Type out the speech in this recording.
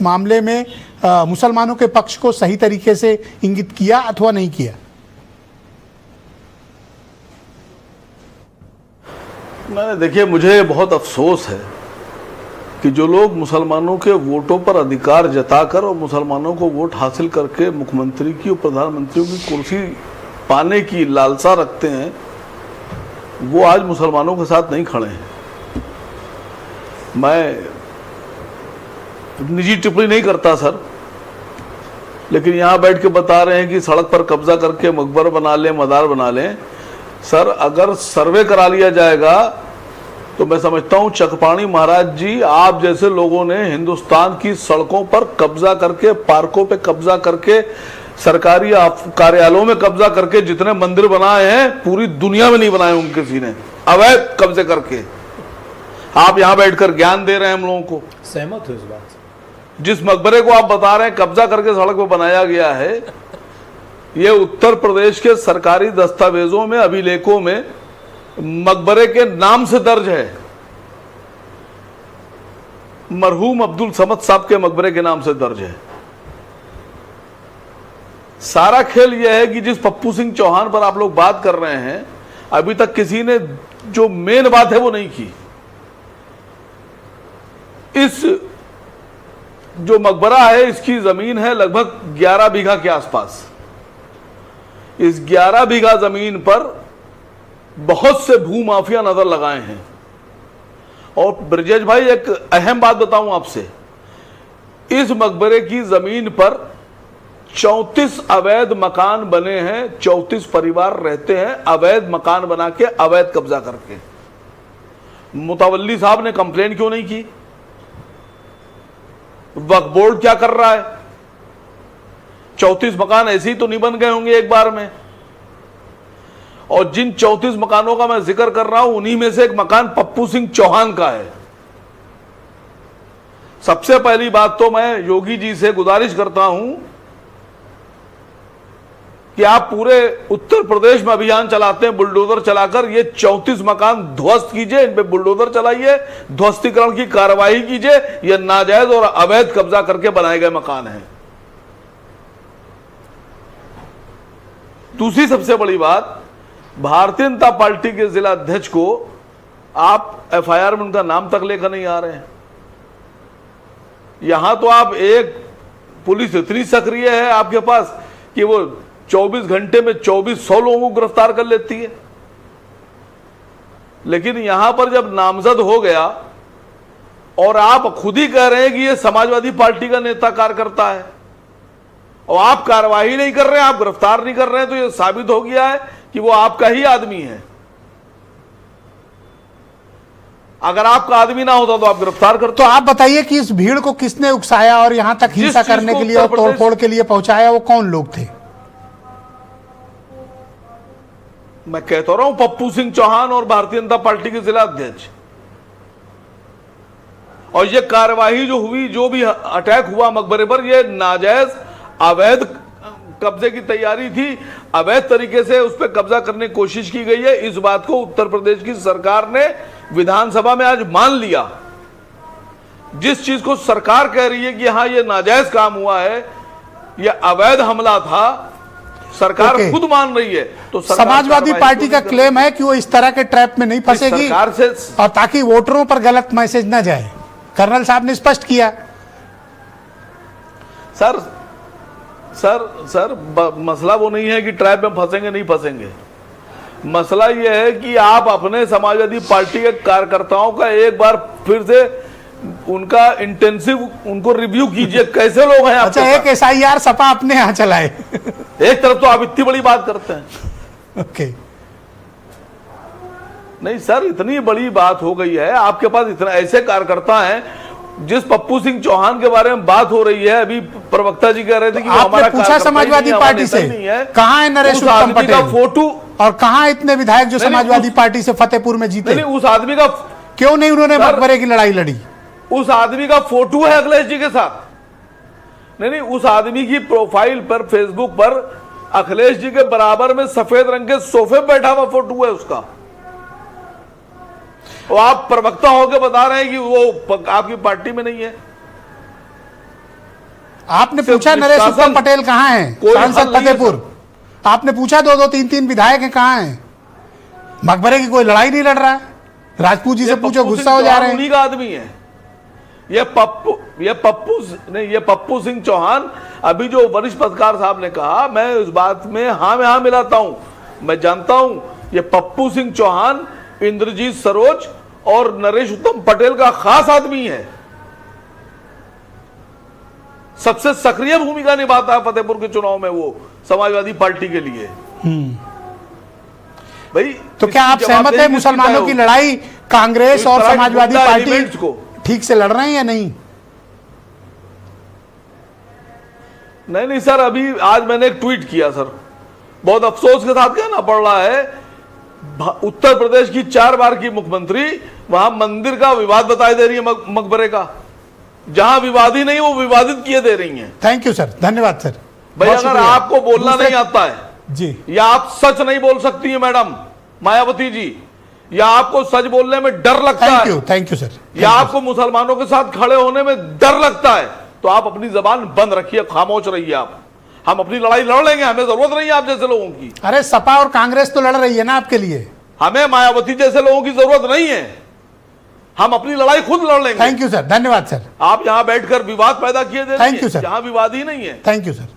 मामले में मुसलमानों के पक्ष को सही तरीके से इंगित किया अथवा नहीं किया? मैंने देखिए, मुझे बहुत अफसोस है कि जो लोग मुसलमानों के वोटों पर अधिकार जताकर और मुसलमानों को वोट हासिल करके मुख्यमंत्री की और प्रधानमंत्रियों की कुर्सी पाने की लालसा रखते हैं, वो आज मुसलमानों के साथ नहीं खड़े हैं। मैं निजी टिप्पणी नहीं करता सर, लेकिन यहाँ बैठ के बता रहे हैं कि सड़क पर कब्जा करके मकबर बना लें, मदार बना लें। सर, अगर सर्वे करा लिया जाएगा तो मैं समझता हूँ चकपाणी महाराज जी, आप जैसे लोगों ने हिंदुस्तान की सड़कों पर कब्जा करके, पार्कों पे कब्जा करके, सरकारी कार्यालयों में कब्जा करके जितने मंदिर बनाए हैं पूरी दुनिया में नहीं बनाए होंगे किसी ने, अवैध कब्जे करके। आप यहाँ बैठकर ज्ञान दे रहे हैं हम लोगों को। सहमत हो इस बात से? जिस मकबरे को आप बता रहे हैं कब्जा करके सड़क पर बनाया गया है, ये उत्तर प्रदेश के सरकारी दस्तावेजों में, अभिलेखों में मकबरे के नाम से दर्ज है। मरहूम अब्दुल समद साहब के मकबरे के नाम से दर्ज है। सारा खेल यह है कि जिस पप्पू सिंह चौहान पर आप लोग बात कर रहे हैं, अभी तक किसी ने जो मेन बात है वो नहीं की। इस जो मकबरा है, इसकी जमीन है लगभग 11 बीघा के आसपास। इस 11 बीघा जमीन पर बहुत से भूमाफिया नजर लगाए हैं। और ब्रजेश भाई, एक अहम बात बताऊं आपसे, इस मकबरे की जमीन पर 34 अवैध मकान बने हैं। 34 परिवार रहते हैं अवैध मकान बना के, अवैध कब्जा करके। मुतवल्ली साहब ने कंप्लेन क्यों नहीं की? वक्फ बोर्ड क्या कर रहा है? 34 मकान ऐसे ही तो नहीं बन गए होंगे एक बार में। और जिन 34 मकानों का मैं जिक्र कर रहा हूं, उन्हीं में से एक मकान पप्पू सिंह चौहान का है। सबसे पहली बात तो मैं योगी जी से गुजारिश करता हूं कि आप पूरे उत्तर प्रदेश में अभियान चलाते हैं बुलडोजर चलाकर, ये 34 मकान ध्वस्त कीजिए, इन पे बुलडोजर चलाइए, ध्वस्तीकरण की कार्रवाई कीजिए। ये नाजायज और अवैध कब्जा करके बनाए गए मकान हैं। दूसरी सबसे बड़ी बात, भारतीय जनता पार्टी के जिला अध्यक्ष को आप एफआईआर में उनका नाम तक लेकर नहीं आ रहे हैं। यहां तो आप, एक पुलिस इतनी सक्रिय है आपके पास कि वो 24 घंटे में 2400 लोगों को गिरफ्तार कर लेती है। लेकिन यहां पर जब नामजद हो गया और आप खुद ही कह रहे हैं कि ये समाजवादी पार्टी का नेता कार्यकर्ता है और आप कार्रवाई नहीं कर रहे हैं, आप गिरफ्तार नहीं कर रहे हैं, तो ये साबित हो गया है कि वो आपका ही आदमी है। अगर आपका आदमी ना होता तो आप गिरफ्तार करते। तो आप बताइए कि इस भीड़ को किसने उकसाया और यहां तक हिंसा करने के लिए और तोड़फोड़ के लिए पहुंचाया? वो कौन लोग थे? मैं कहता रहा हूं पप्पू सिंह चौहान और भारतीय जनता पार्टी के जिला अध्यक्ष। और ये कार्यवाही जो हुई, जो भी अटैक हुआ मकबरे पर, ये नाजायज अवैध कब्जे की तैयारी थी। अवैध तरीके से उस पर कब्जा करने की कोशिश की गई है। इस बात को उत्तर प्रदेश की सरकार ने विधानसभा में आज मान लिया। जिस चीज को सरकार कह रही है कि हाँ ये नाजायज काम हुआ है, ये अवैध हमला था, सरकार खुद मान रही है। तो समाजवादी पार्टी का क्लेम है कि वो इस तरह के ट्रैप में नहीं फंसेगी सरकार से, और ताकि वोटरों पर गलत मैसेज न जाए। कर्नल साहब ने स्पष्ट किया। सर मसला वो नहीं है कि ट्रैप में फंसेंगे नहीं फंसेंगे। मसला यह है कि आप अपने समाजवादी पार्टी के कार्यकर्ताओं का एक बार फिर से उनका इंटेंसिव उनको रिव्यू कीजिए, कैसे लोग हैं। अच्छा, एक एसआईआर सपा अपने यहां चलाए। एक तरफ तो आप इतनी बड़ी बात करते हैं। ओके, नहीं सर, इतनी बड़ी बात हो गई है, आपके पास इतना ऐसे कार्यकर्ता हैं। जिस पप्पू सिंह चौहान के बारे में बात हो रही है, अभी प्रवक्ता जी कह रहे थे कि आपने पूछा समाजवादी पार्टी से कहां है नरेश उत्तम पटेल का फोटो, और कहां इतने विधायक जो समाजवादी पार्टी से फतेहपुर में जीते? नहीं, उस आदमी का क्यों नहीं उन्होंने मकबरे की लड़ाई लड़ी? उस आदमी का फोटो है अखिलेश जी के साथ। नहीं, उस आदमी की प्रोफाइल पर, फेसबुक पर अखिलेश जी के बराबर में सफेद रंग के सोफे बैठा हुआ फोटो है उसका। और आप प्रवक्ता होकर बता रहे हैं कि वो आपकी पार्टी में नहीं है। आपने सिर्फ पूछा नरेश निष्कासन, उत्तम पटेल कहाँ हैं, कोई हल सांसद नहीं है, फतेहपुर। आपने पूछा 2-2, 3-3 विधायक हैं कहाँ हैं। मकबरे की कोई लड़ाई नहीं लड़ रहा है। राजपूत जी से पूछो, गुस्सा हो जा रहे हैं। उन्हीं का आदमी है ये पप्पू सिंह चौहान। अभी जो वरिष्ठ पत्रकार साहब ने कहा, मैं उस बात में हाँ मिलाता हूं। मैं जानता हूं ये पप्पू सिंह चौहान इंद्रजीत सरोज और नरेश उत्तम पटेल का खास आदमी है। सबसे सक्रिय भूमिका निभाता है फतेहपुर के चुनाव में वो समाजवादी पार्टी के लिए। भाई तो क्या आप सहमत हैं मुसलमानों की लड़ाई कांग्रेस और समाजवादी पार्टी को ठीक से लड़ रहे हैं या नहीं? नहीं सर, अभी आज मैंने एक ट्वीट किया सर, बहुत अफसोस के साथ कहना पड़ रहा है, उत्तर प्रदेश की 4 बार की मुख्यमंत्री वहां मंदिर का विवाद बताई दे रही है, मकबरे का। जहां विवाद ही नहीं वो विवादित किए दे रही हैं। थैंक यू सर, धन्यवाद सर। भाई अगर आपको बोलना नहीं आता है जी, या आप सच नहीं बोल सकती है मैडम मायावती जी, या आपको सच बोलने में डर लगता है, थैंक यू सर, या आपको मुसलमानों के साथ खड़े होने में डर लगता है, तो आप अपनी जबान बंद रखिए, खामोश रहिए आप। हम अपनी लड़ाई लड़ लेंगे, हमें जरूरत नहीं है आप जैसे लोगों की। अरे सपा और कांग्रेस तो लड़ रही है ना आपके लिए, हमें मायावती जैसे लोगों की जरूरत नहीं है। हम अपनी लड़ाई खुद लड़ लेंगे। थैंक यू सर, धन्यवाद सर। आप यहां बैठकर विवाद पैदा किए दे रही हैं, थैंक यू सर, जहां विवाद ही नहीं है। Thank you sir.